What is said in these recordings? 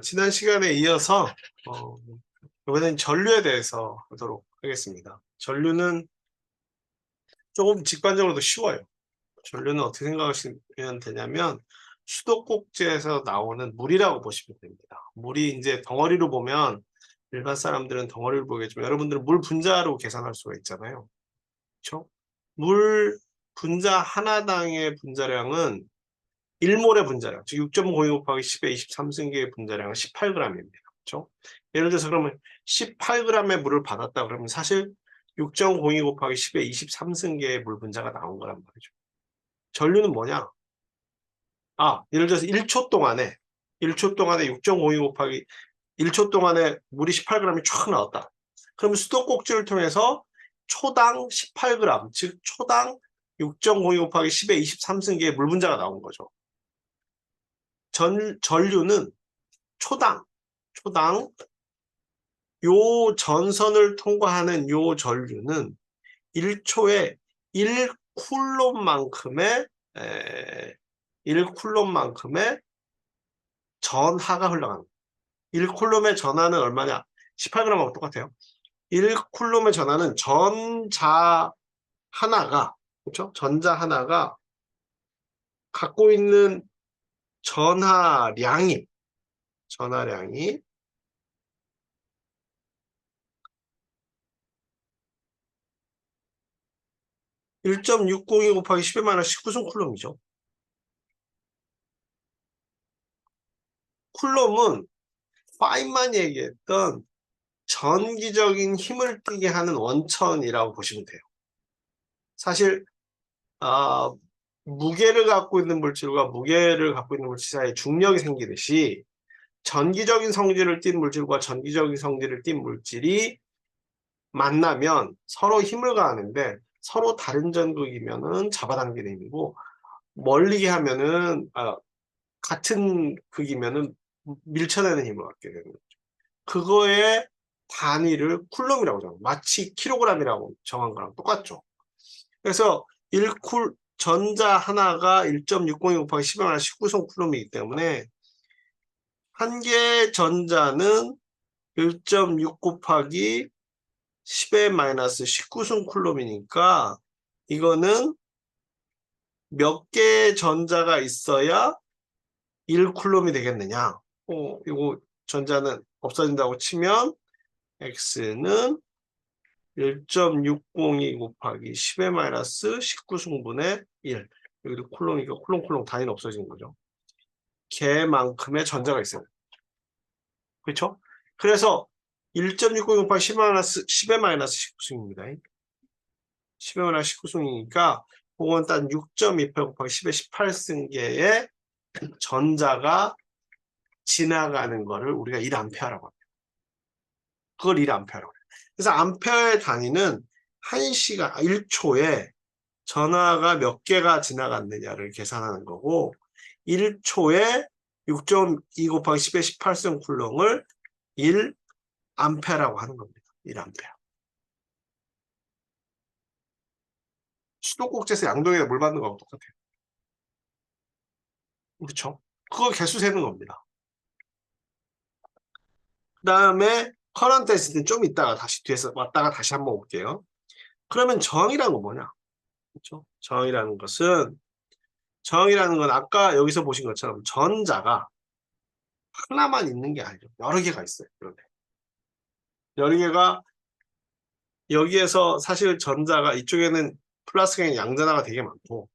지난 시간에 이어서 이번엔 전류에 대해서 하도록 하겠습니다. 전류는 조금 직관적으로도 쉬워요. 전류는 어떻게 생각하시면 되냐면 수도꼭지에서 나오는 물이라고 보시면 됩니다. 물이 이제 덩어리로 보면 일반 사람들은 덩어리를 보겠지만 여러분들은 물 분자로 계산할 수가 있잖아요. 그렇죠? 물 분자 하나당의 분자량은 1몰의 분자량, 즉 6.02 곱하기 10의 23승계의 분자량은 18g입니다. 그렇죠? 예를 들어서 그러면 18g의 물을 받았다 그러면 사실 6.02 곱하기 10의 23승계의 물 분자가 나온 거란 말이죠. 전류는 뭐냐? 예를 들어서 1초 동안에 6.02 곱하기 1초 동안에 물이 18g이 쫙 나왔다. 그러면 수도꼭지를 통해서 초당 18g, 즉 초당 6.02 곱하기 10의 23승계의 물 분자가 나온 거죠. 전류는 초당 요 전선을 통과하는 요 전류는 1초에 1쿨롬만큼의 전하가 흘러가는 거예요. 1쿨롬의 전하는 얼마냐? 18g하고 똑같아요. 1쿨롬의 전하는 전자 하나가, 그렇죠? 전자 하나가 갖고 있는 전하량이 1.602 곱하기 10의 마이너스 19승 쿨롬이죠. 쿨롬은 파인만이 얘기했던 전기적인 힘을 띠게 하는 원천이라고 보시면 돼요. 사실 무게를 갖고 있는 물질과 무게를 갖고 있는 물질 사이에 중력이 생기듯이 전기적인 성질을 띤 물질과 전기적인 성질을 띤 물질이 만나면 서로 힘을 가하는데 서로 다른 전극이면은 잡아당기는 힘이고 멀리게 하면은 같은 극이면은 밀쳐내는 힘을 갖게 되는 거죠. 그거의 단위를 쿨롬이라고 정해요. 마치 킬로그램이라고 정한 거랑 똑같죠. 그래서 1쿨 전자 하나가 1.602 곱하기 10의 마이너스 19성 쿨롬이기 때문에 한 개의 전자는 1.6 곱하기 10의 마이너스 19승 쿨롬이니까 이거는 몇 개의 전자가 있어야 1쿨롬이 되겠느냐? 이거 전자는 없어진다고 치면 x는 1.602 곱하기 10의 마이너스 19승분의 1. 여기도 쿨롬이니까 쿨롬 단위는 없어지는 거죠. 걔만큼의 전자가 있어요. 그렇죠? 그래서 1.602 곱하기 10의 마이너스 19승입니다. 10의 마이너스 19승이니까 그건 딱 6.28 곱하기 10의 18승계의 전자가 지나가는 거를 우리가 1A라고 합니다. 그걸 1A라고 해요. 그래서 암페어의 단위는 1초에 전하가 몇 개가 지나갔느냐를 계산하는 거고 1초에 6.2 곱하기 10의 18승 쿨롱을 1A라고 하는 겁니다. 1A. 수도꼭지에서 양동이에 물 받는 거하고 똑같아요. 그렇죠? 그거 개수 세는 겁니다. 그 다음에 커런트 했을 때 좀 이따가 다시 뒤에서 왔다가 다시 한번 올게요. 그러면 저항이라는 건 뭐냐? 그렇죠? 저항이라는 건 아까 여기서 보신 것처럼 전자가 하나만 있는 게 아니죠. 여러 개가 있어요. 여러 개가 여기에서 사실 전자가 이쪽에는 플러스에는 양전하가 되게 많고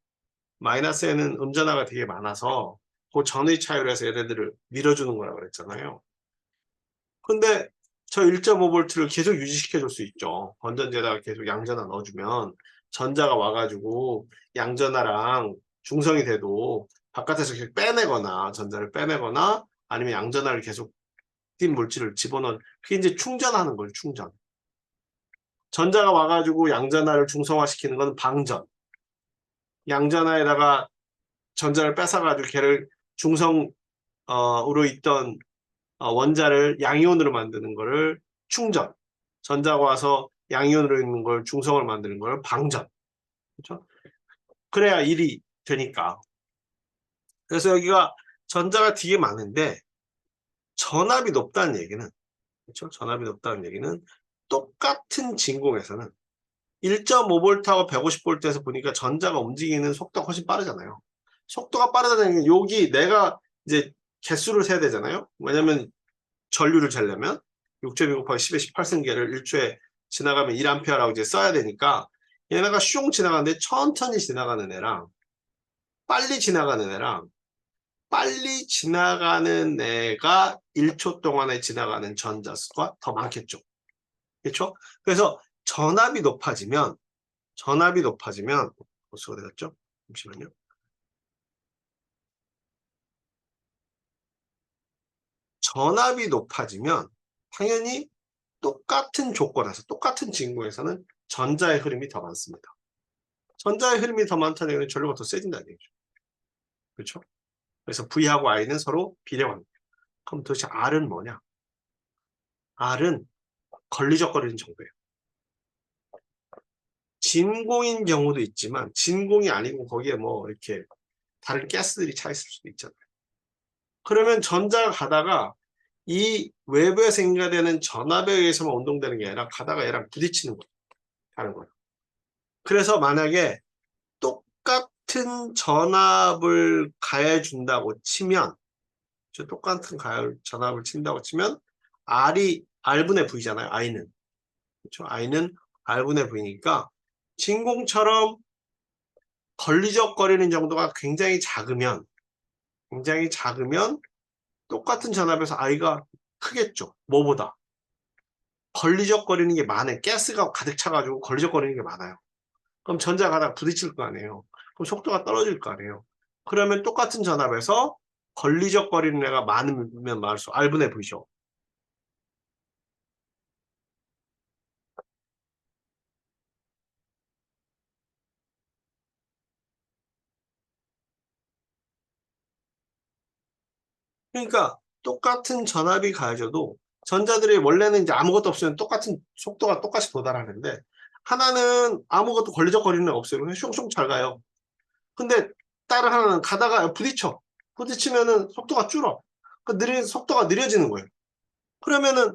마이너스에는 음전하가 되게 많아서 그 전의 차이로 해서 얘네들을 밀어주는 거라고 그랬잖아요. 근데 저 1.5V를 계속 유지시켜 줄 수 있죠. 건전지에다가 계속 양전하 넣어주면 전자가 와가지고 양전하랑 중성이 돼도 바깥에서 계속 빼내거나 전자를 빼내거나 아니면 양전하를 계속 띈 물질을 집어넣은 그게 이제 충전하는 거예요. 충전. 전자가 와가지고 양전하를 중성화시키는 건 방전. 양전하에다가 전자를 뺏어가지고 걔를 중성으로 있던 원자를 양이온으로 만드는 거를 충전. 전자가 와서 양이온으로 있는 걸 중성을 만드는 걸 방전. 그렇죠? 그래야 일이 되니까. 그래서 여기가 전자가 되게 많은데 전압이 높다는 얘기는, 그렇죠? 전압이 높다는 얘기는 똑같은 진공에서는 1.5V하고 150V에서 보니까 전자가 움직이는 속도가 훨씬 빠르잖아요. 속도가 빠르다는 얘기는 여기 내가 이제 개수를 세야 되잖아요. 왜냐면 전류를 재려면 6.2 곱하기 10의 18승계를 1초에 지나가면 1A라고 이제 써야 되니까 얘네가 슝 지나가는데 천천히 지나가는 애랑 빨리 지나가는 애랑 빨리 지나가는 애가 1초 동안에 지나가는 전자수가 더 많겠죠. 그렇죠? 그래서 전압이 높아지면 보수가 되었죠? 잠시만요. 전압이 높아지면 당연히 똑같은 조건에서 똑같은 진공에서는 전자의 흐름이 더 많습니다. 전자의 흐름이 더 많다는 얘기는 전류가 더 세진다는 얘기죠. 그렇죠? 그래서 V하고 I는 서로 비례합니다. 그럼 도대체 R은 뭐냐? R은 걸리적거리는 정도예요. 진공인 경우도 있지만 진공이 아니고 거기에 뭐 이렇게 다른 가스들이 차 있을 수도 있잖아요. 그러면 전자가 가다가 이 외부에서 인가되는 전압에 의해서만 운동되는 게 아니라 가다가 얘랑 부딪히는 거예요. 다른 거예요. 그래서 만약에 똑같은 전압을 가해준다고 치면, 똑같은 전압을 친다고 치면 R이 R분의 V잖아요. I는. 그렇죠? I는 R분의 V니까 진공처럼 걸리적거리는 정도가 굉장히 작으면 똑같은 전압에서 I가 크겠죠. 뭐보다? 걸리적거리는 게 많아요. 가스가 가득 차가지고 걸리적거리는 게 많아요. 그럼 전자가 다 부딪힐 거 아니에요. 그럼 속도가 떨어질 거 아니에요. 그러면 똑같은 전압에서 걸리적거리는 애가 많으면 많을수록 R분의 V죠. 그러니까 똑같은 전압이 가해져도 전자들이 원래는 이제 아무것도 없으면 똑같은 속도가 똑같이 도달하는데 하나는 아무것도 걸리적거리는 애가 없어요. 그냥 슝슝 잘 가요. 근데 다른 하나는 가다가 부딪혀. 부딪히면은 속도가 줄어. 속도가 느려지는 거예요. 그러면은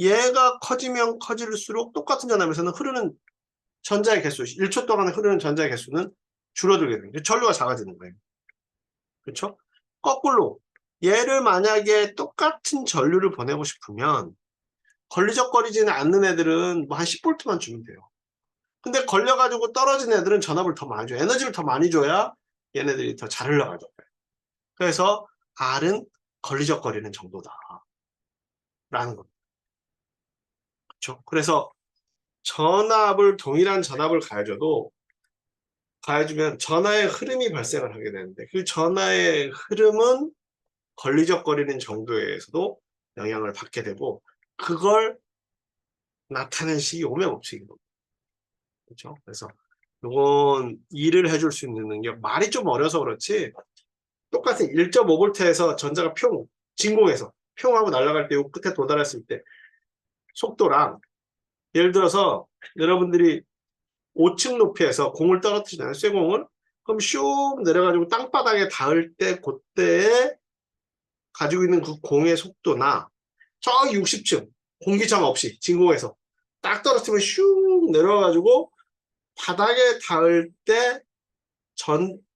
얘가 커지면 커질수록 똑같은 전압에서는 흐르는 전자의 개수, 1초 동안에 흐르는 전자의 개수는 줄어들게 돼요. 전류가 작아지는 거예요. 그렇죠? 거꾸로 얘를 만약에 똑같은 전류를 보내고 싶으면 걸리적거리지는 않는 애들은 뭐 한 10V만 주면 돼요. 근데 걸려가지고 떨어진 애들은 전압을 더 많이 줘요. 에너지를 더 많이 줘야 얘네들이 더 잘 흘러가죠. 그래서 R은 걸리적거리는 정도다라는 겁니다. 그렇죠? 그래서 동일한 전압을 가해주면 전하의 흐름이 발생을 하게 되는데 그 전하의 흐름은 걸리적거리는 정도에서도 영향을 받게 되고 그걸 나타낸 식이 오메 법칙인 겁니다. 그렇죠? 그래서 이건 일을 해줄 수 있는 능력 말이 좀 어려서 그렇지 똑같은 1.5V에서 전자가 진공에서 하고 날아갈 때 요 끝에 도달했을 때 속도랑 예를 들어서 여러분들이 5층 높이에서 공을 떨어뜨리잖아요. 쇠공을. 그럼 슉 내려가지고 땅바닥에 닿을 때 그때에 가지고 있는 그 공의 속도나 저기 60층 공기참 없이 진공에서 딱 떨어뜨리면 슉 내려가지고 바닥에 닿을 때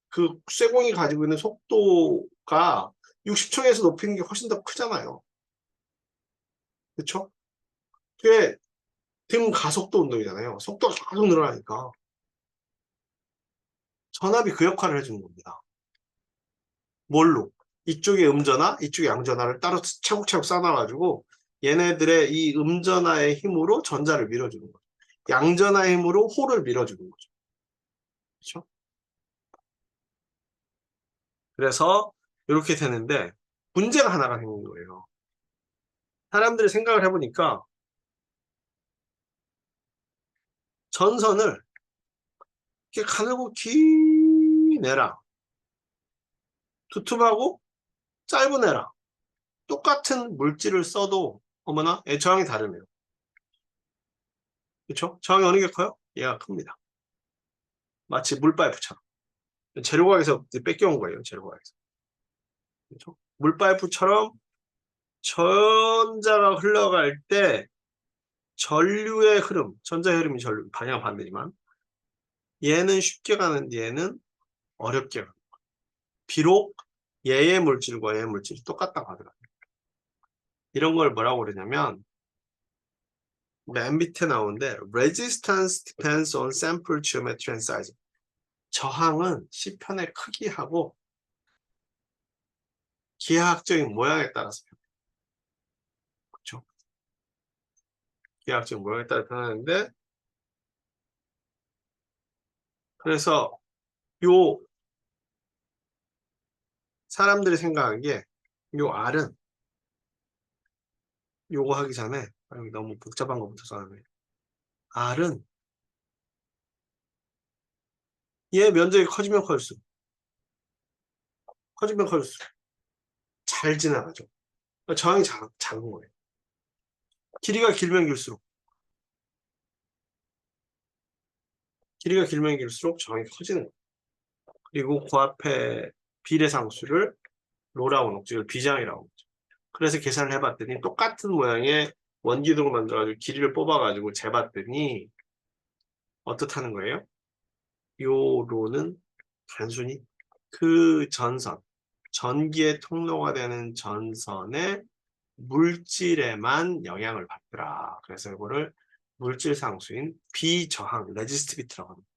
그 쇠공이 가지고 있는 속도가 60층에서 높이는 게 훨씬 더 크잖아요. 그렇죠? 그게 등 가속도 운동이잖아요. 속도가 계속 늘어나니까. 전압이 그 역할을 해주는 겁니다. 뭘로? 이쪽에 음전화, 이쪽에 양전화를 따로 차곡차곡 쌓아놔가지고 얘네들의 이 음전화의 힘으로 전자를 밀어주는 거죠. 양전화의 힘으로 홀을 밀어주는 거죠. 그렇죠? 그래서 이렇게 되는데 문제가 하나가 생긴 거예요. 사람들이 생각을 해보니까 전선을 이렇게 가늘고 긴 애랑 두툼하고 짧은 애랑 똑같은 물질을 써도 어머나 저항이 다르네요. 그렇죠? 저항이 어느 게 커요? 얘가 큽니다. 마치 물파이프처럼. 재료과학에서 뺏겨온 거예요. 재료과학에서. 그렇죠? 물파이프처럼 전자가 흘러갈 때 전류의 흐름, 전자의 흐름이 전류 방향 반대지만 얘는 쉽게 가는데 얘는 어렵게 가는 거야. 비록 얘의 물질과 얘의 물질이 똑같다고 하더라고요. 이런 걸 뭐라고 그러냐면 맨 밑에 나오는데 resistance depends on sample geometry and size. 저항은 시편의 크기하고 기하학적인 모양에 따라서 그렇죠? 기하학적인 모양에 따라 변하는데 그래서 요 사람들이 생각한 게 요 R은 요거 하기 전에 여기 너무 복잡한 거부터 써놨네. R은 얘 면적이 커지면 커질수록 잘 지나가죠. 그러니까 저항이 작은 거예요. 길이가 길면 길수록 저항이 커지는 거예요. 그리고 그 앞에 비례상수를 로라고 녹지를 비장이라고 하죠. 그래서 계산을 해봤더니 똑같은 모양의 원기둥을 만들어가지고 길이를 뽑아가지고 재봤더니 어떻다는 거예요? 요 로는 단순히 그 전선, 전기의 통로가 되는 전선의 물질에만 영향을 받더라. 그래서 이거를 물질 상수인 비저항, 레지스티비티라고 합니다.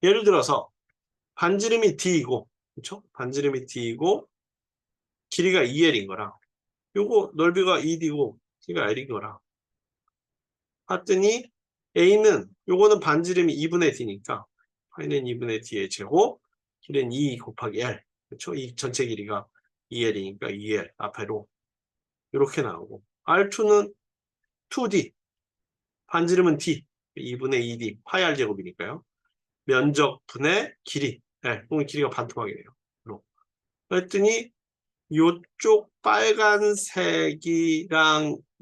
예를 들어서 반지름이 D이고, 그렇죠? 반지름이 D이고 길이가 2L인 거랑 요거 넓이가 2D고 길이가 L인 거랑 봤더니 A는 요거는 반지름이 2분의 D니까 파이는 2분의 D의 제곱 길이는 2 곱하기 L 그렇죠? 이 전체 길이가 2L이니까 2L 앞에로 이렇게 나오고 R2는 2D 반지름은 D 2분의 2D 파이 R 제곱이니까요. 면적 분의 길이 그럼 길이가 반토막이 돼요. 그랬더니 요쪽 빨간색이랑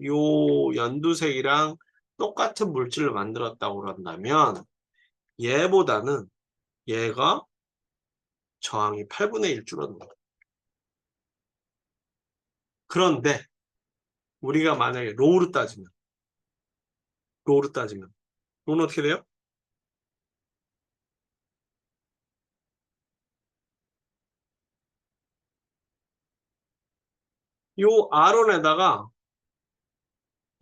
요 연두색이랑 똑같은 물질을 만들었다고 그런다면 얘보다는 얘가 저항이 8분의 1 줄어든 거예요. 그런데 우리가 만약에 로우로 따지면 로우는 어떻게 돼요? 요 R1에다가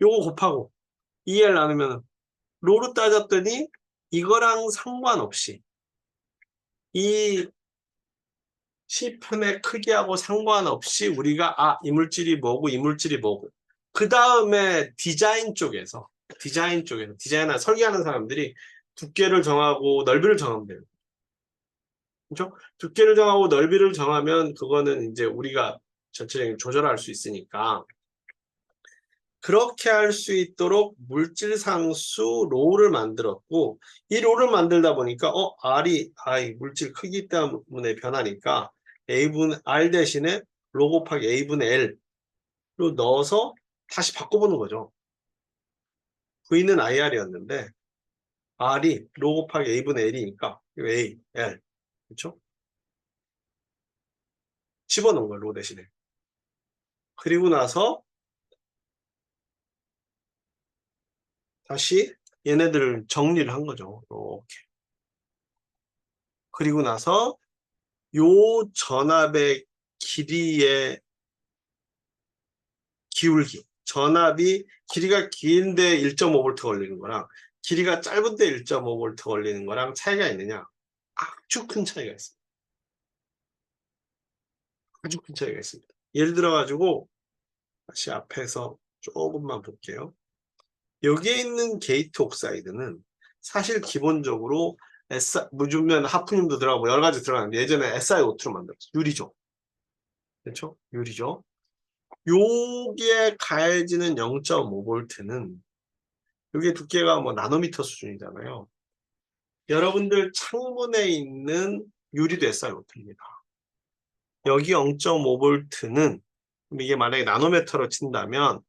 요거 곱하고 2L 나누면 로우로 따졌더니 이거랑 상관없이 이 C편의 크기하고 상관없이 우리가 이 물질이 뭐고 이 물질이 뭐고 그 다음에 디자인이나 설계하는 사람들이 두께를 정하고 넓이를 정하면 돼요. 그렇죠? 두께를 정하고 넓이를 정하면 그거는 이제 우리가 전체적인 조절할 수 있으니까 그렇게 할 수 있도록 물질상수 로우를 만들었고 이 로우를 만들다 보니까 R이 물질 크기 때문에 변하니까 R 대신에 로 곱하기 A분의 L로 넣어서 다시 바꿔보는 거죠. V는 IR이었는데 R이 로 곱하기 A분의 L이니까 A, L 그렇죠? 집어넣은 거예요. 로 대신에. 그리고 나서 다시 얘네들을 정리를 한 거죠. 이렇게. 그리고 나서 요 전압의 길이의 기울기. 전압이 길이가 긴데 1.5V 걸리는 거랑 길이가 짧은데 1.5V 걸리는 거랑 차이가 있느냐? 아주 큰 차이가 있습니다. 아주 큰 차이가 있습니다. 예를 들어 가지고 다시 앞에서 조금만 볼게요. 여기에 있는 게이트 옥사이드는 사실 기본적으로 요즘에는 하프늄도 들어가고 여러 가지 들어가는데 예전에 SiO2로 만들었어요. 유리죠. 그렇죠? 유리죠. 요게 가해지는 0.5V는 요게 두께가 뭐 나노미터 수준이잖아요. 여러분들 창문에 있는 유리도 SiO2입니다. 여기 0.5V는 이게 만약에 나노미터로 친다면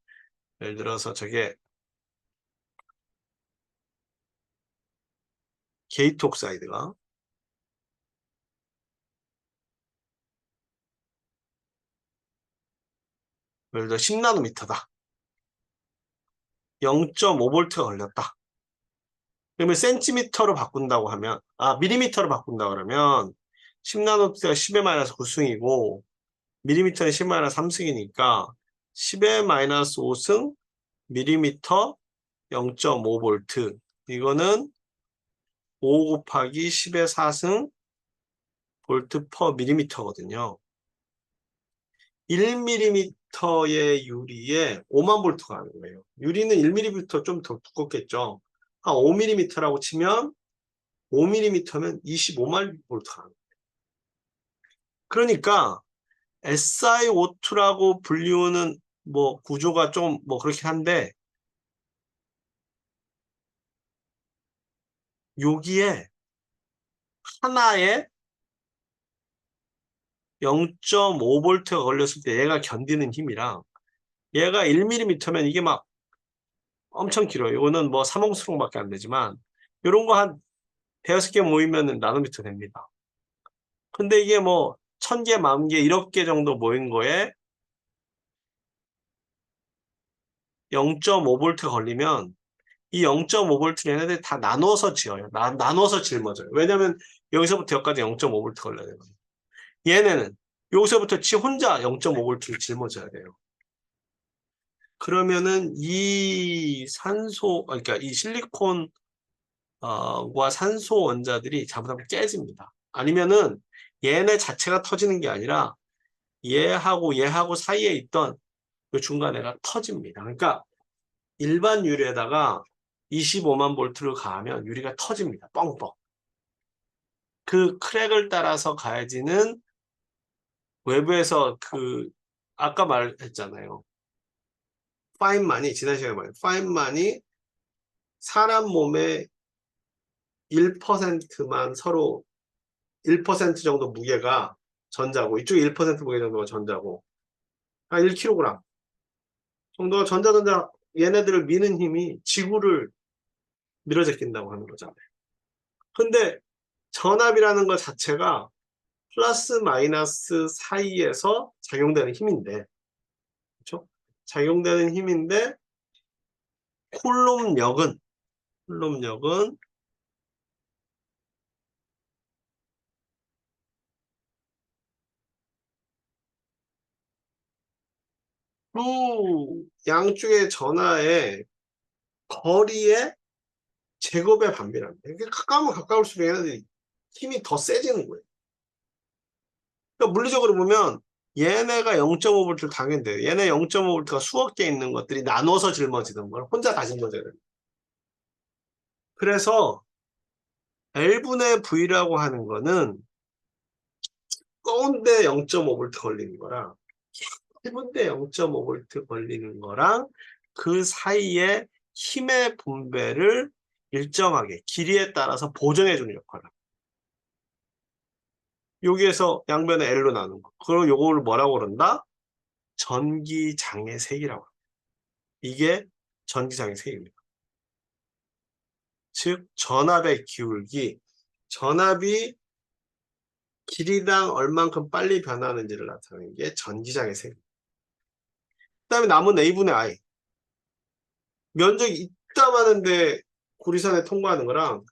예를 들어서 저게 게이트 옥사이드가 예를 들어 10나노미터다. 0.5V가 걸렸다. 그러면 센티미터로 바꾼다고 하면, 밀리미터로 바꾼다 그러면 10나노미터가 10의 마이너스 9승이고 밀리미터는 10의 마이너스 3승이니까 10의 마이너스 5승 밀리미터 0.5V. 이거는 5 곱하기 10의 4승 볼트 퍼 밀리미터거든요. 1mm의 유리에 5만 볼트가 하는 거예요. 유리는 1mm 좀 더 두껍겠죠. 한 5mm라고 치면 5mm면 25만 볼트가 하는 거예요. 그러니까 SiO2라고 불리우는 뭐 구조가 좀 뭐 그렇긴 한데 여기에 하나에 0.5V가 걸렸을 때 얘가 견디는 힘이랑 얘가 1mm면 이게 막 엄청 길어요. 이거는 뭐 3옹스롱밖에 안 되지만 이런 거 한 대여섯 개 모이면 나노미터 됩니다. 근데 이게 뭐 1000개, 10,000개, 1억 개 정도 모인 거에 0.5V 걸리면 이 0.5V를 얘네들이 다 나눠서 지어요. 나눠서 짊어져요. 왜냐면 여기서부터 여기까지 0.5V 걸려야 되거든요. 얘네는 여기서부터 지 혼자 0.5V를 짊어져야 돼요. 그러면은 이 산소, 그러니까 이 실리콘과 산소 원자들이 잘못하면 깨집니다. 아니면은 얘네 자체가 터지는 게 아니라 얘하고 사이에 있던 그 중간에가 터집니다. 그러니까 일반 유리에다가 25만 볼트를 가하면 유리가 터집니다. 뻥뻥. 그 크랙을 따라서 가해지는 외부에서 아까 말했잖아요. 파인만이 지난 시간에 말했 파인만이 사람 몸의 1%만 서로 1% 정도 무게가 전자고 이쪽에 1% 무게 정도가 전자고 한 1kg 정도가 전자 얘네들을 미는 힘이 지구를 밀어제낀다고 하는 거잖아요. 근데 전압이라는 것 자체가 플러스 마이너스 사이에서 작용되는 힘인데 그렇죠? 작용되는 힘인데 쿨롬력은 두 양쪽의 전하의 거리의 제곱의 반비례입니다. 이게 가까우면 가까울수록 얘네들이 힘이 더 세지는 거예요. 그러니까 물리적으로 보면 얘네가 0.5V를 당연히 돼요. 얘네 0.5V가 수억 개 있는 것들이 나눠서 짊어지는 걸 혼자 다 짊어져야 돼요. 그래서 L분의 V라고 하는 거는 가운데 0.5V 걸리는 거랑 1분대 0.5V 걸리는 거랑 그 사이에 힘의 분배를 일정하게 길이에 따라서 보정해 주는 역할을 합니다. 여기에서 양변의 L로 나눈 거. 그럼 요거를 뭐라고 그런다? 전기장애색이라고 합니다. 이게 전기장애색입니다. 즉 전압의 기울기, 전압이 길이당 얼만큼 빨리 변하는지를 나타내는 게 전기장애색입니다. 그 다음에 남은 A분의 I. 면적이 이따마는데 구리선에 통과하는 거랑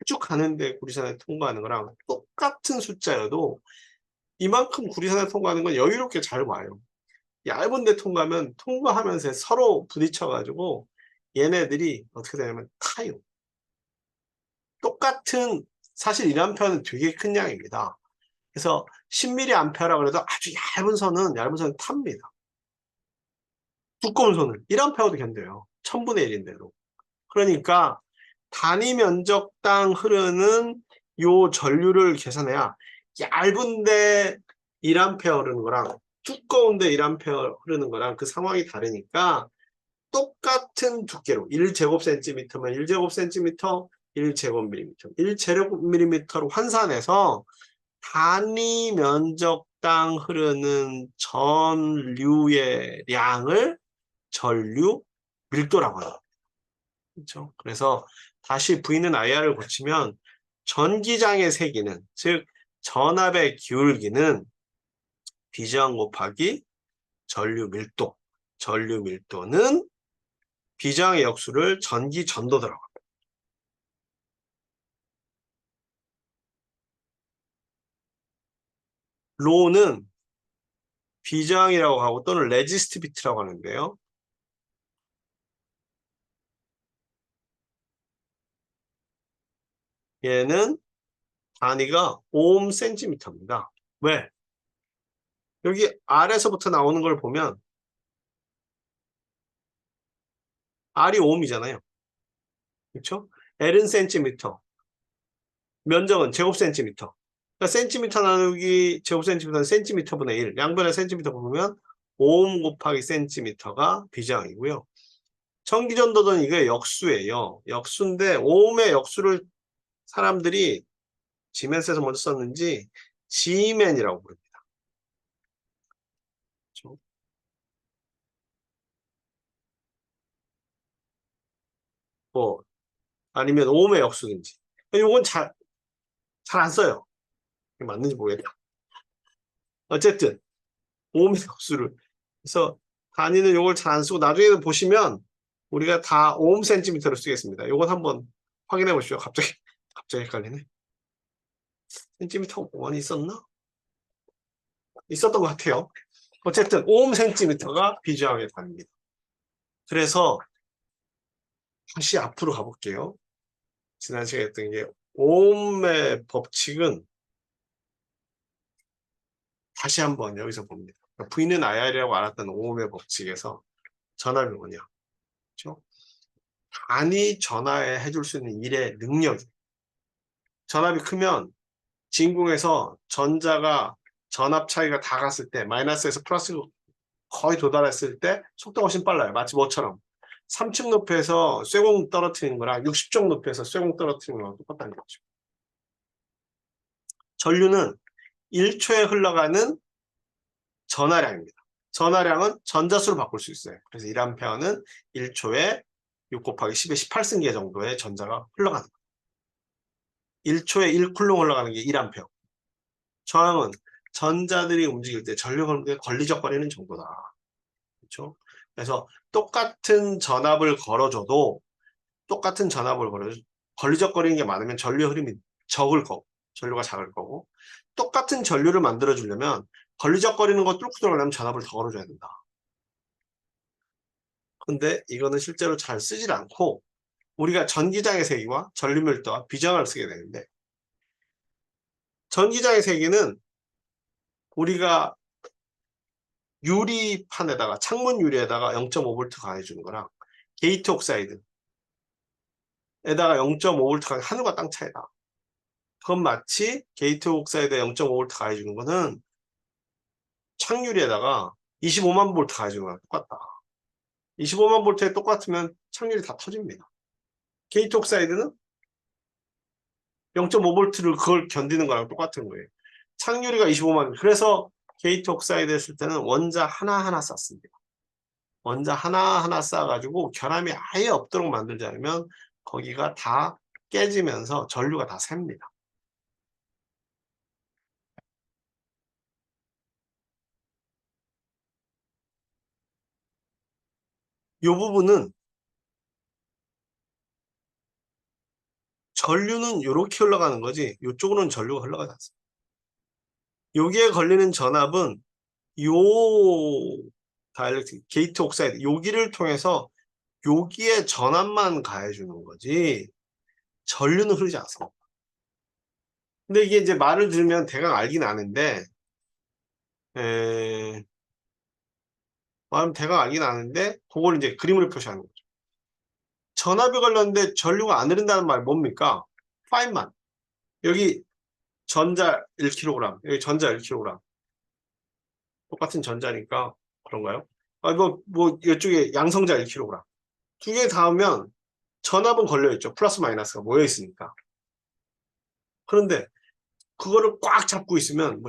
쭉 가는데 구리선에 통과하는 거랑 똑같은 숫자여도 이만큼 구리선에 통과하는 건 여유롭게 잘 와요. 얇은 데 통과하면 통과하면서 서로 부딪혀가지고 얘네들이 어떻게 되냐면 타요. 똑같은 사실 1A는 되게 큰 양입니다. 그래서 10mA라고 그래도 아주 얇은 선은 탑니다. 두꺼운 선을 1A도 견뎌요. 1000분의 1인데도. 그러니까 단위 면적당 흐르는 요 전류를 계산해야 얇은데 1A 흐르는 거랑 두꺼운데 1A 흐르는 거랑 그 상황이 다르니까 똑같은 두께로 1제곱센티미터면 1제곱센티미터 1제곱밀리미터 1제곱밀리미터로 환산해서 단위 면적당 흐르는 전류의 양을 전류 밀도라고 합니다. 그렇죠? 그래서 다시 V는 IR을 고치면 전기장의 세기는, 즉 전압의 기울기는 비저항 곱하기 전류 밀도. 전류 밀도는 비저항의 역수를 전기 전도더라고요. 로는 비저항이라고 하고 또는 레지스트 비트라고 하는데요. 얘는 단위가 오hm 센티미터입니다. 왜? 여기 R에서부터 나오는 걸 보면 R이 ohm이잖아요. 그렇죠? L은 센티미터, 면적은 제곱 센티미터. 그러니까 센티미터 나누기 제곱 센티미터는 센티미터분의 1. 양변에 센티미터 보면 오hm 곱하기 센티미터가 비저항이고요. 전기전도는 이게 역수예요. 역수인데 ohm의 역수를 사람들이 지멘스에서 먼저 썼는지 지멘이라고 부릅니다. 그렇죠? 뭐 아니면 ohm의 역수든지. 이건 잘 안 써요. 맞는지 모르겠다. 어쨌든 ohm의 역수를. 그래서 단위는 이걸 잘 안 쓰고 나중에는 보시면 우리가 다 ohm 센티미터로 쓰겠습니다. 이건 한번 확인해 보시죠. 갑자기 헷갈리네. 센티미터 원이 있었나? 있었던 것 같아요. 어쨌든 ohm 센티미터가 비저항의 단위입니다. 그래서 다시 앞으로 가볼게요. 지난 시간에 했던 게 ohm의 법칙은 다시 한번 여기서 봅니다. V는 IR이라고 알았던 ohm의 법칙에서 전압이 뭐냐? 그렇죠? 단위 전하에 해줄 수 있는 일의 능력이. 전압이 크면 진공에서 전자가 전압 차이가 다 갔을 때 마이너스에서 플러스로 거의 도달했을 때 속도가 훨씬 빨라요. 마치 뭐처럼 3층 높이에서 쇠공 떨어뜨리는 거랑 60쪽 높이에서 쇠공 떨어뜨리는 거랑 똑같다는 거죠. 전류는 1초에 흘러가는 전하량입니다. 전하량은 전자수로 바꿀 수 있어요. 그래서 1A는 1초에 6 곱하기 10의 18승계 정도의 전자가 흘러가는 거예요. 1초에 1쿨롱 흘러가는 게 1A. 저항은 전자들이 움직일 때 전류 흐름에 걸리적거리는 정도다. 그렇죠? 그래서 똑같은 전압을 걸어줘도 걸리적거리는 게 많으면 전류 흐름이 적을 거고 전류가 작을 거고 똑같은 전류를 만들어 주려면 걸리적거리는 거 뚫고 들어가려면 전압을 더 걸어줘야 된다. 근데 이거는 실제로 잘 쓰질 않고 우리가 전기장의 세기와 전류 밀도와 비저항을 쓰게 되는데 전기장의 세기는 우리가 유리판에다가 창문 유리에다가 0.5V 가해주는 거랑 게이트 옥사이드에다가 0.5V 가해 하늘과 땅 차이다. 그건 마치 게이트 옥사이드에 0.5V 가해주는 거는 창유리에다가 25만 볼트 가해주는 거랑 똑같다. 25만 볼트에 똑같으면 창유리 다 터집니다. 게이트 옥사이드는 0.5V를 그걸 견디는 거랑 똑같은 거예요. 착유리가 25만. 그래서 게이트 옥사이드 했을 때는 원자 하나하나 쌌습니다. 원자 하나하나 쌓아가지고 결함이 아예 없도록 만들지 않으면 거기가 다 깨지면서 전류가 다 셉니다. 이 부분은 전류는 이렇게 흘러가는 거지 이쪽으로는 전류가 흘러가지 않습니다. 여기에 걸리는 전압은 요 다이렉트 게이트 옥사이드 여기를 통해서 여기에 전압만 가해주는 거지 전류는 흐르지 않습니다. 근데 이게 이제 말을 들으면 대강 알긴 아는데 말은 대강 알긴 아는데 그걸 이제 그림으로 표시하는 거죠. 전압이 걸렸는데 전류가 안 흐른다는 말 뭡니까? 파인만 여기 전자 1kg 여기 전자 1kg 똑같은 전자니까 그런가요? 뭐 이쪽에 양성자 1kg 두 개 닿으면 전압은 걸려있죠. 플러스 마이너스가 모여있으니까. 그런데 그거를 꽉 잡고 있으면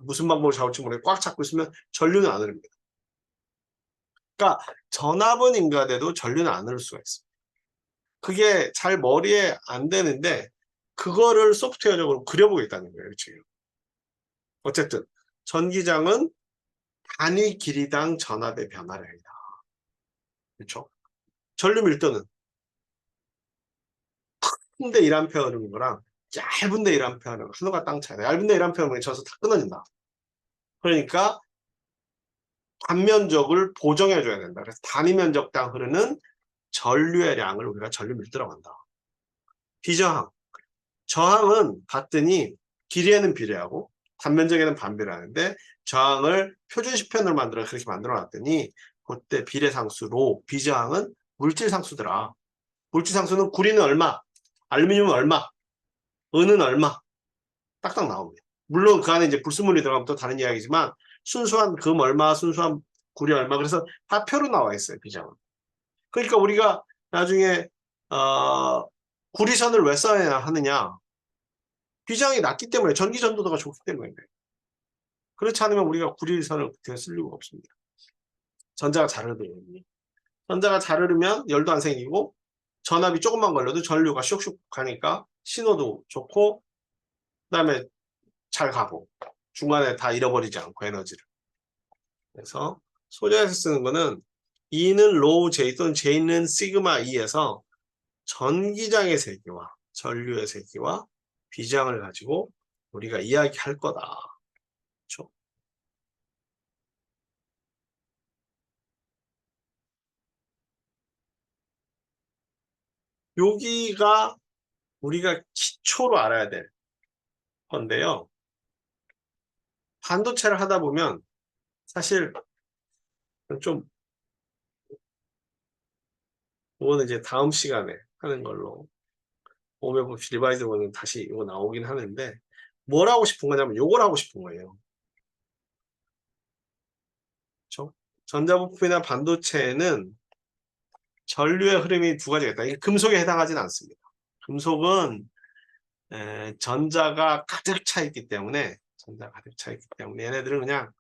무슨 방법으로 잡을지 모르겠는데 꽉 잡고 있으면 전류는 안 흐릅니다. 그러니까 전압은 인가돼도 전류는 안 흐를 수가 있습니다. 그게 잘 머리에 안 되는데 그거를 소프트웨어적으로 그려보겠다는 거예요, 지금. 어쨌든 전기장은 단위 길이당 전압의 변화를 합니다. 그렇죠? 전류 밀도는 큰데 1A 흐르는 거랑 얇은데 1A 흐르는 거 하늘과 땅 차이다. 얇은데 1A 흐르면 져서 다 끊어진다. 그러니까 단면적을 보정해줘야 된다. 그래서 단위 면적당 흐르는 전류의 양을 우리가 전류 밀도라고 한다. 비저항. 저항은 봤더니 길이에는 비례하고 단면적에는 반비례하는데 저항을 표준시편으로 만들어 그렇게 만들어 놨더니 그때 비례상수로 비저항은 물질상수더라. 물질상수는 구리는 얼마, 알루미늄은 얼마, 은은 얼마 딱딱 나옵니다. 물론 그 안에 이제 불순물이 들어가면 또 다른 이야기지만 순수한 금 얼마, 순수한 구리 얼마 그래서 다 표로 나와 있어요. 비저항은. 그러니까 우리가 나중에 구리선을 왜 써야 하느냐 비저항이 낮기 때문에 전기 전도도가 좋기 때문에 그렇지 않으면 우리가 구리선을 그렇게 쓸 이유가 없습니다. 전자가 잘 흐르거든요. 전자가 잘 흐르면 열도 안 생기고 전압이 조금만 걸려도 전류가 슉슉 가니까 신호도 좋고 그다음에 잘 가고 중간에 다 잃어버리지 않고 에너지를. 그래서 소자에서 쓰는 거는 E는 로우 J 또는 J는 시그마 E에서 전기장의 세기와 전류의 세기와 비장을 가지고 우리가 이야기할 거다. 그렇죠? 여기가 우리가 기초로 알아야 될 건데요. 반도체를 하다 보면 사실 좀 이거는 이제 다음 시간에 하는 걸로 오메봅시 리바이즈 보면 다시 이거 나오긴 하는데 뭘 하고 싶은 거냐면 요걸 하고 싶은 거예요. 그렇죠? 전자부품이나 반도체에는 전류의 흐름이 두 가지가 있다. 이게 금속에 해당하지는 않습니다. 금속은 전자가 가득 차 있기 때문에 얘네들은 그냥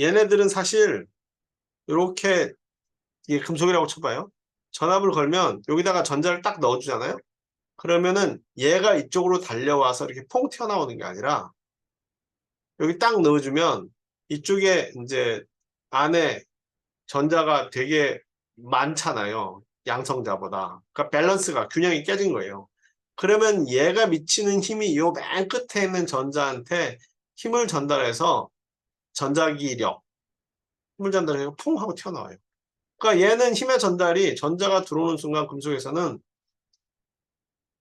얘네들은 사실 이렇게 이게 금속이라고 쳐봐요. 전압을 걸면 여기다가 전자를 딱 넣어주잖아요. 그러면은 얘가 이쪽으로 달려와서 이렇게 퐁 튀어나오는 게 아니라 여기 딱 넣어주면 이쪽에 이제 안에 전자가 되게 많잖아요. 양성자보다. 그러니까 밸런스가 균형이 깨진 거예요. 그러면 얘가 미치는 힘이 요 맨 끝에 있는 전자한테 힘을 전달해서 전자기력, 힘을 전달해서 풍 하고 튀어나와요. 그러니까 얘는 힘의 전달이 전자가 들어오는 순간 금속에서는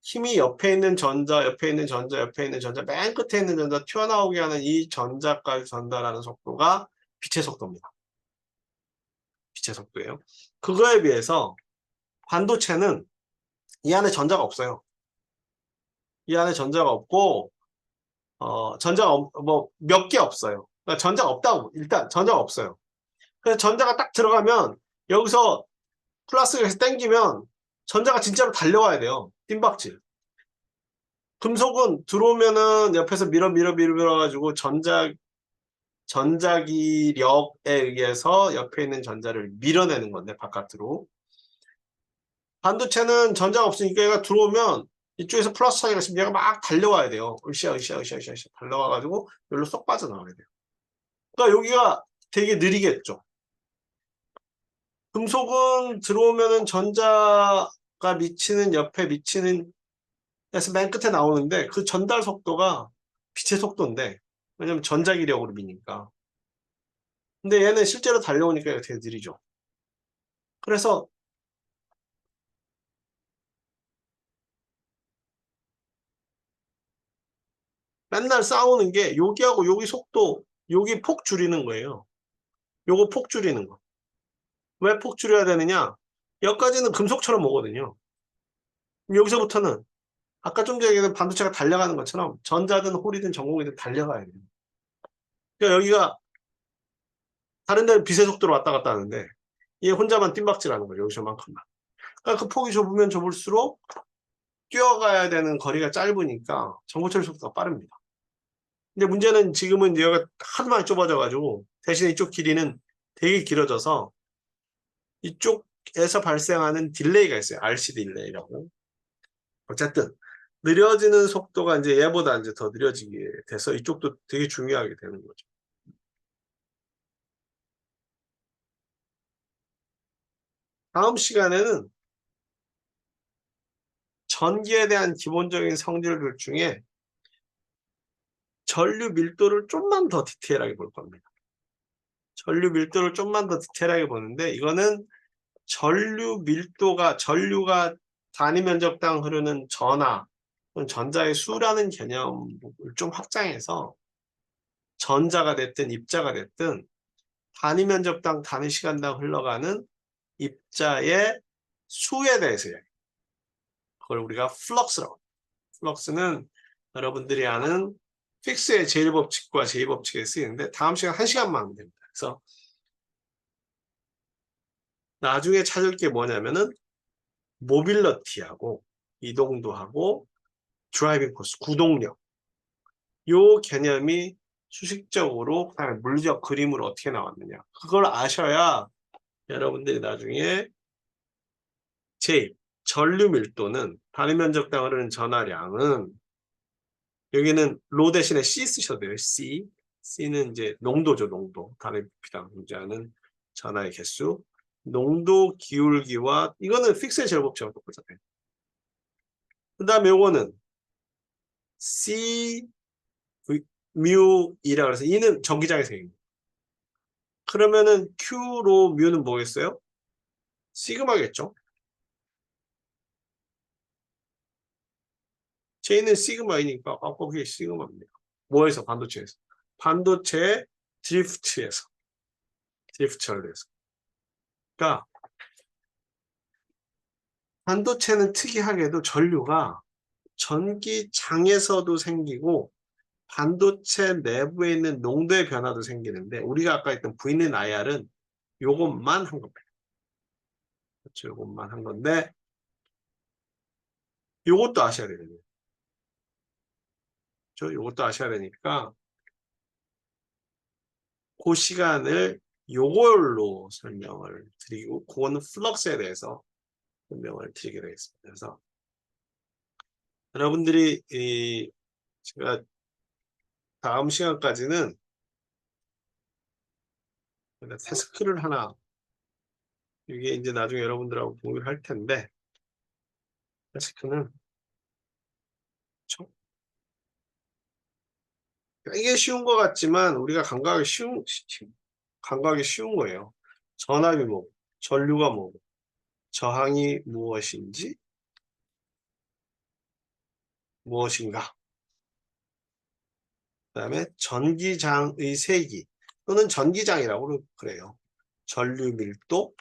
힘이 옆에 있는 전자, 옆에 있는 전자, 옆에 있는 전자, 맨 끝에 있는 전자 튀어나오게 하는 이 전자까지 전달하는 속도가 빛의 속도입니다. 빛의 속도예요. 그거에 비해서 반도체는 이 안에 전자가 없어요. 이 안에 전자가 없고 전자가 뭐 몇 개 없어요. 그러니까 전자가 없다고 일단 전자가 없어요. 그래서 전자가 딱 들어가면 여기서 플러스가 해서 땡기면 전자가 진짜로 달려와야 돼요. 뜀박질. 금속은 들어오면은 옆에서 밀어가지고 전자기력에 의해서 옆에 있는 전자를 밀어내는 건데, 바깥으로. 반도체는 전자가 없으니까 얘가 들어오면 이쪽에서 플러스 차이가 있으면 얘가 막 달려와야 돼요. 으쌰 달려와가지고 여기로 쏙 빠져나와야 돼요. 그러니까 여기가 되게 느리겠죠. 금속은 들어오면은 전자가 미치는 옆에 미치는 에서 맨 끝에 나오는데 그 전달 속도가 빛의 속도인데 왜냐면 전자기력으로 미니까. 근데 얘는 실제로 달려오니까 되게 느리죠. 그래서 맨날 싸우는 게 여기하고 여기 속도, 여기 폭 줄이는 거예요. 요거 폭 줄이는 거. 왜 폭 줄여야 되느냐? 여기까지는 금속처럼 오거든요. 여기서부터는 아까 좀 전에 얘기한 반도체가 달려가는 것처럼 전자든 홀이든 전공이든 달려가야 돼요. 그러니까 여기가 다른 데는 빛의 속도로 왔다 갔다 하는데 얘 혼자만 뜀박질하는 거예요. 여기서만큼만. 그러니까 그 폭이 좁으면 좁을수록 뛰어가야 되는 거리가 짧으니까 전고 처리 속도가 빠릅니다. 근데 문제는 지금은 얘가 하도 많이 좁아져가지고 대신에 이쪽 길이는 되게 길어져서 이쪽에서 발생하는 딜레이가 있어요. RC 딜레이라고. 어쨌든 느려지는 속도가 이제 얘보다 이제 더 느려지게 돼서 이쪽도 되게 중요하게 되는 거죠. 다음 시간에는 전기에 대한 기본적인 성질들 중에 전류 밀도를 좀만 더 디테일하게 볼 겁니다. 전류 밀도를 좀만 더 디테일하게 보는데 이거는 전류가 단위 면적당 흐르는 전하 또는 전자의 수라는 개념을 좀 확장해서 전자가 됐든 입자가 됐든 단위 면적당 단위 시간당 흘러가는 입자의 수에 대해서 이야기해요. 그걸 우리가 플럭스라고. 플럭스는 여러분들이 아는 픽스의 제1법칙과 제2법칙에 쓰이는데 다음 시간 1시간만 하면 됩니다. 그래서 나중에 찾을 게 뭐냐면은 모빌러티하고 이동도하고 드라이빙 포스, 구동력 요 개념이 수식적으로 그다음에 물리적 그림으로 어떻게 나왔느냐 그걸 아셔야 여러분들이 나중에 제 전류 밀도는 단위 면적당 흐르는 전하량은 여기는 로 대신에 C 쓰셔도 돼요. C. C는 이제 농도죠, 농도. 단위 부피당 존재하는 전하의 개수. 농도 기울기와 이거는 픽스의 제곱법칙하고 똑같잖아요. 그 다음에 요거는 C 뮤 E라 그래서 E는 전기장의 색입니다. 그러면은 Q로 뮤는 뭐겠어요? 시그마겠죠? J는 시그마이니까 거기에 시그마입니다. 뭐에서? 반도체에서. 반도체 드리프트 전류에서. 그러니까 반도체는 특이하게도 전류가 전기장에서도 생기고 반도체 내부에 있는 농도의 변화도 생기는데 우리가 아까 했던 V는 IR은 요것만 한 겁니다. 그렇죠? 요것만 한 건데 요것도 아셔야 되거든요. 그렇죠? 요것도 아셔야 되니까 그 시간을 요걸로 설명을 드리고 그거는 플럭스에 대해서 설명을 드리게 되겠습니다. 그래서 여러분들이 제가 다음 시간까지는 태스크를 하나 이게 이제 나중에 여러분들하고 공유를 할 텐데 태스크는 이게 쉬운 것 같지만 우리가 간과하기 쉬운 거예요. 전압이 뭐고 전류가 뭐고 저항이 무엇인가 그다음에 전기장의 세기 또는 전기장이라고 그래요. 전류 밀도,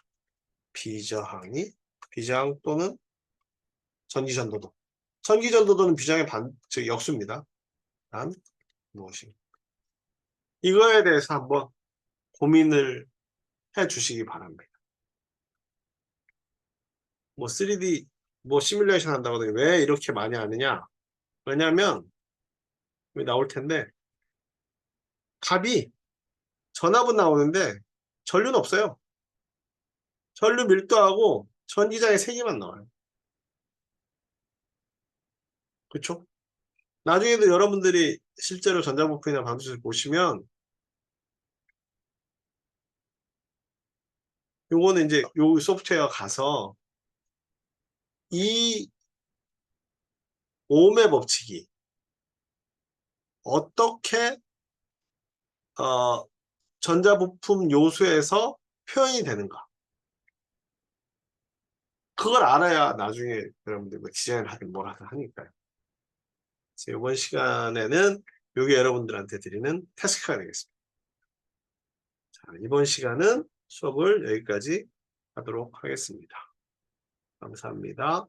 비저항 또는 전기전도도. 전기전도도는 비저항의 역수입니다. 다음 무엇인가. 이거에 대해서 한번 고민을 해 주시기 바랍니다. 뭐 3D 시뮬레이션 한다고 하더니 왜 이렇게 많이 하느냐? 왜냐하면 나올 텐데 값이 전압은 나오는데 전류는 없어요. 전류 밀도하고 전기장의 세기만 나와요. 그렇죠? 나중에도 여러분들이 실제로 전자부품이나 반도체를 보시면 요거는 이제 요 소프트웨어 가서 이 오음의 법칙이 어떻게 전자부품 요소에서 표현이 되는가 그걸 알아야 나중에 여러분들 뭐 디자인을 하든 뭘 하든 하니까요. 이번 시간에는 이게 여러분들한테 드리는 태스크가 되겠습니다. 자, 이번 시간은 수업을 여기까지 하도록 하겠습니다. 감사합니다.